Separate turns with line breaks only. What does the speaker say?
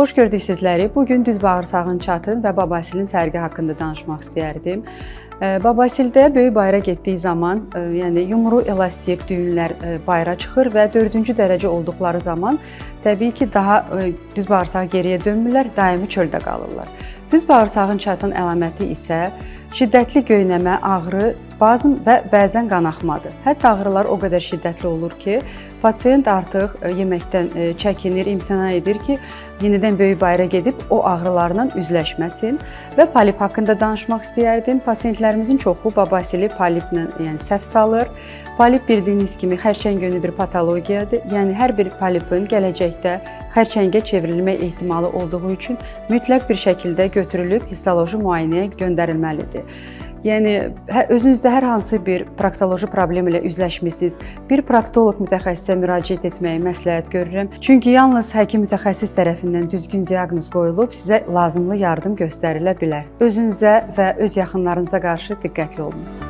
Xoş gördük sizləri. Bugün düz bağırsağın çatın və babasilin fərqi haqqında danışmaq istəyərdim. Babasildə böyük bayıra getdiyi zaman, yəni yumru elastik düyünlər bayıra çıxır və 4-cü dərəcə olduqları zaman təbii ki, daha düz bağırsaq geriyə dönmürlər, daimi çöldə qalırlar. Düz bağırsağın çatın əlaməti isə şiddətli göynəmə, ağrı, spazm və bəzən qanaxmadır. Hətta ağrılar o qədər şiddətli olur ki, pasiyent artıq yeməkdən çəkinir, imtina edir ki, yenidən böyük bayıra gedib o ağrılarla üzləşməsin. Və polip haqqında danışmaq istəyərdim. Pasiyentlərimizin çoxu babasili poliplə səhv salır. Polip bildiyiniz kimi xərçəngönü bir patologiyadır. Yəni hər bir polipin gələcəkdə xərçəngə çevrilmə ehtimalı olduğu üçün mütləq bir şəkildə götürülüb histoloji müayinəyə göndərilməlidir. Yəni özünüzdə hər hansı bir proktoloji problem ilə üzləşmisiniz, bir proktoloq mütəxəssisə müraciət etməyi məsləhət görürəm. Çünki yalnız həkim mütəxəssis tərəfindən düzgün diaqnoz qoyulub sizə lazımlı yardım göstərilə bilər. Özünüzə və öz yaxınlarınıza qarşı diqqətli olun.